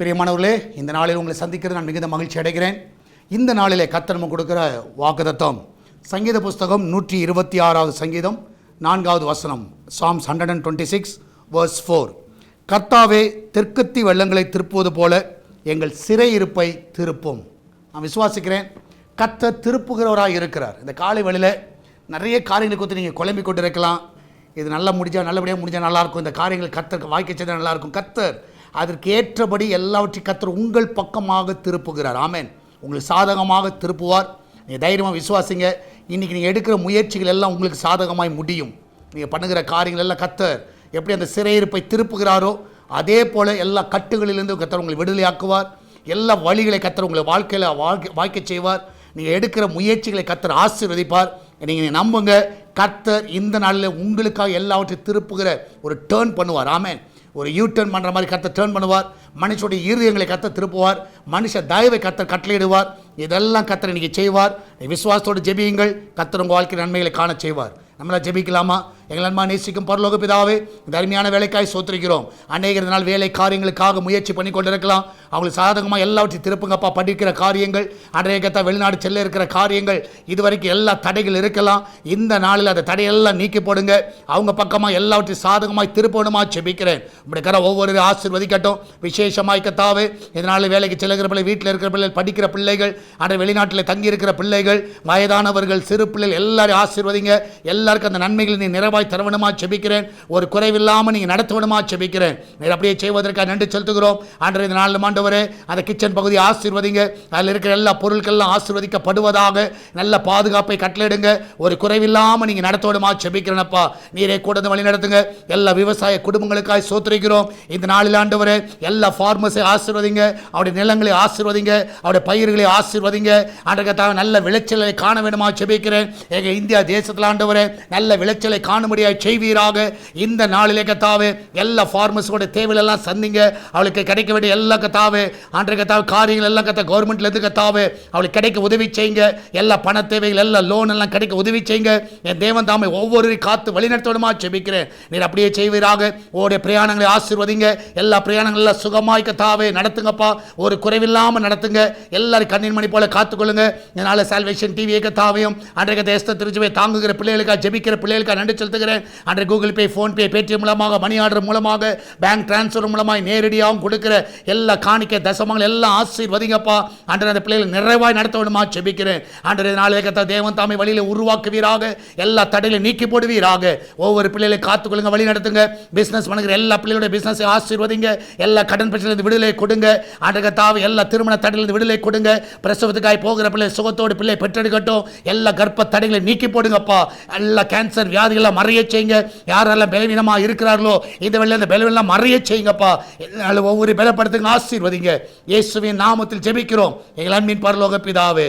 பிரியமானவர்களே, இந்த நாளில் உங்களை சந்திக்கிறது நான் மிகுந்த மகிழ்ச்சி அடைகிறேன். இந்த நாளிலே கர்த்தர் நமக்கு கொடுக்கிற வாக்குத்தத்தம் சங்கீத புஸ்தகம் 126வது சங்கீதம் 4வது வசனம். Psalms 126 verse 4. கர்த்தாவே, தெற்கத்தி வெள்ளங்களை திருப்புவது போல எங்கள் சிறையிருப்பை திருப்பும். நான் விசுவாசிக்கிறேன், கர்த்தர் திருப்புகிறவராக இருக்கிறார். இந்த காலை வேளையில் நிறைய காரியங்களை குறித்து நீங்கள் குழம்பிக் கொண்டு இருக்கலாம். இது நல்லா முடிஞ்சால் நல்லபடியாக முடிஞ்சால் நல்லாயிருக்கும், இந்த காரியங்கள் கர்த்தருக்கு வாய்க்க செய்தால் நல்லாயிருக்கும். கர்த்தர் அதற்கு ஏற்றபடி எல்லாவற்றையும் கர்த்தர் உங்கள் பக்கமாக திருப்புகிறார். ஆமென். உங்களுக்கு சாதகமாக திருப்புவார். நீங்கள் தைரியமாக விசுவாசிங்க. இன்றைக்கி நீங்கள் எடுக்கிற முயற்சிகள் எல்லாம் உங்களுக்கு சாதகமாய் முடியும். நீங்கள் பண்ணுகிற காரியங்கள் எல்லாம் கர்த்தர் எப்படி அந்த சிறையிருப்பை திருப்புகிறாரோ அதே போல் எல்லா கட்டுகளிலிருந்து கர்த்தர் உங்களை விடுதலையாக்குவார். எல்லா வழிகளை கர்த்தர் உங்களை வாழ்க்கையில் வாய்க்க செய்வார். நீங்கள் எடுக்கிற முயற்சிகளை கர்த்தர் ஆசீர்வதிப்பார். நீங்கள் நம்புங்க, கர்த்தர் இந்த நாளில் உங்களுக்காக எல்லாவற்றையும் திருப்புகிற ஒரு டேர்ன் பண்ணுவார். ஆமென். ஒரு டர்ன் பண்ணுற மாதிரி கர்த்தர் டேர்ன் பண்ணுவார். மனுஷனுடைய இருதயங்களை கர்த்தர் திருப்புவார். மனுஷ தயவை கர்த்தர் கட்டளையிடுவார். இதெல்லாம் கர்த்தர் இன்றைக்கி செய்வார். விசுவாசத்தோடு ஜெபியுங்கள், கர்த்தர் உங்கள் வாழ்க்கை நன்மைகளை காண செய்வார். நம்மளால் ஜெபிக்கலாமா? எங்கள் அன்பாக நேசிக்கும் பரலோக பிதாவே, இந்த அருமையான வேலைக்காய் சோத்திருக்கிறோம். அநேக நாள் வேலை காரியங்களுக்காக முயற்சி பண்ணி கொண்டிருக்கலாம். அவங்களுக்கு சாதகமாக எல்லாவற்றையும் திருப்புங்கப்பா. படிக்கிற காரியங்கள், அநேகத்தை வெளிநாடு செல்ல இருக்கிற காரியங்கள், இதுவரைக்கும் எல்லா தடைகள் இருக்கலாம். இந்த நாளில் அந்த தடையெல்லாம் நீக்கி போடுங்க. அவங்க பக்கமாக எல்லாவற்றையும் சாதகமாய் திருப்பணுமா ஜெபிக்கிறேன். இப்படிக்கிற ஒவ்வொரு ஆசீர்வதிக்கட்டும். விசேஷமாய் கர்த்தாவே, இதனால் வேலைக்கு செல்லுகிற பிள்ளை, வீட்டில் இருக்கிற பிள்ளைகள், படிக்கிற பிள்ளைகள், அந்த வெளிநாட்டில் தங்கி இருக்கிற பிள்ளைகள், வயதானவர்கள், சிறு பிள்ளைகள் எல்லாரையும் ஆசீர்வதிங்க. எல்லாருக்கும் அந்த நன்மைகளை நீ நிறைவாய் தரவணுமா ஜெபிக்கிறேன். ஒரு குறைவில்லாமல் நீங்கள் நடத்தவணுமா ஜெபிக்கிறேன். நீர் அப்படியே செய்வதற்காக நன்றி செலுத்துகிறோம். ஆண்டவரே, இந்த நாள் ஆண்டவரே, அந்த கிச்சன் பகுதியை ஆசீர்வதிங்க. அதில் இருக்கிற எல்லா பொருட்கள்லாம் ஆசீர்வதிக்கப்படுவதாக நல்ல பாதுகாப்பை கட்டளையிடுங்க. ஒரு குறைவில்லாமல் நீங்கள் நடத்தவணுமா ஜெபிக்கிறேனப்பா. நீரே கூட வழி நடத்துங்க. எல்லா விவசாய குடும்பங்களுக்காக சோத்திரிக்கிறோம். இந்த நாளில் ஆண்டவரே, எல்லா ஃபார்மர்ஸை ஆசீர்வதிங்க. அவருடைய நிலங்களை ஆசீர்வதிங்க. அவருடைய பயிர்களை ஆசீர்வதிங்க. ஆண்டவரே, நல்ல விளைச்சலை காண வேண்டுமா ஜெபிக்கிறேன். எங்கள் இந்தியா தேசத்தில் ஆண்டவரே, நல்ல விளைச்சலை காணும்படியாக செய்வீராக. இந்த நாளிலே கர்த்தாவே, எல்லா ஃபார்மர்ஸோட தேவையெல்லாம் சந்திங்க. அவளுக்கு கிடைக்க வேண்டிய எல்லா கர்த்தாவே, ஆண்டவரே கர்த்தாவே, காரியங்கள் எல்லாம் கவர்மெண்ட்லேருந்து கர்த்தாவே அவளுக்கு கிடைக்க உதவி செய்யுங்க. எல்லா பண தேவைகள், எல்லா லோன் எல்லாம் கிடைக்க உதவி செய்யுங்க. என் தேவன் தாமே ஒவ்வொரு காத்து வழிநடத்தணுமா ஜெபிக்கிறேன். நீர் அப்படியே செய்வீராக. ஓடைய பிரயாணங்களை ஆசீர்வதிங்க. எல்லா பிரயாணங்கள் சுகமாய் கர்த்தாவே நடத்துங்கப்பா. ஒரு குறைவில்லாமல் நடத்துங்க. எல்லாரும் கண்ணின் மணி போல காத்துக்கொள்ளுங்க. இதனால் சால்வேஷன் டிவியை கர்த்தாவையும் அன்றைய தேசத்தை திருச்சுவை தாங்குகிற பிள்ளைகளுக்காக, ஜெபிக்கிற பிள்ளைகளுக்காக நன்றி செலுத்துகிறேன். அன்றைய கூகுள் பே, ஃபோன்பே, பேடிஎம் மூலமாக, மணி ஆர்டர் மூலமாக, பேங்க் டிரான்ஸ்ஃபர் மூலமாக நேரடியாகவும் கொடுக்கிற எல்லா காணிக்கை தசமங்கள் எல்லாம் ஆசீர்வதிங்கப்பா. அன்றைய அந்த பிள்ளைகள் நிறைவாய் நடத்தணுமா ஜெபிக்கிறேன். அன்றைய நாளிலே கர்த்தா தேவன் தாமே வழியில் உருவாக்குவீராக. எல்லா தடைகளை நீக்கி போடுவீராக. ஒவ்வொரு பிள்ளைகளை காத்துக்கொள்ளுங்க, வழி நடத்துங்க. பிஸ்னஸ் பண்ணுகிற எல்லா பிள்ளைகளுடைய பிஸ்னஸை ஆசீர்வதிங்க. எல்லா கடன் பிரச்சனையிலிருந்து விடுதலை கொடுங்க. அன்றைய தாவை எல்லா திருமண தடையிலிருந்து விடுதலை கொடுங்க. பிரசவத்துக்காய் போகிற பிள்ளை சுகத்தோடு பிள்ளை பெற்றெடுக்கட்டும். எல்லா கர்ப்ப தடைகளை நீக்கி போடுங்கப்பா. எல்லா கேன்சர் வியாதிகளை மறைய செய்யுங்க. யாரெல்லாம் பலவீனமாக இருக்கிறார்களோ இந்த வெள்ள இந்த பலவீனம் மறைய செய்யுங்கப்பா. ஒவ்வொரு பலப்படுத்துங்க, ஆசீர்வதிங்க. இயேசுவின் நாமத்தில் ஜெபிக்கிறோம் எங்கள் அன்பின் பரலோக பிதாவே.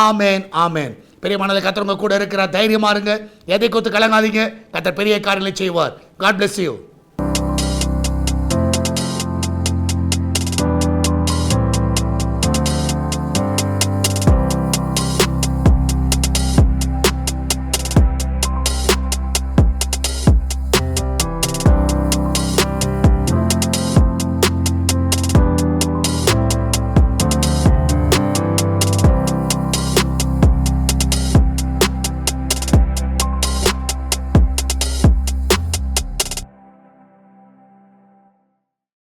ஆமேன், ஆமேன். பெரிய மனதில் கர்த்தர் உங்க கூட இருக்கிறார். தைரியமா இருங்க. எதை குறித்து கலங்காதீங்க. கர்த்தர் பெரிய காரியங்களை செய்வார். God bless you.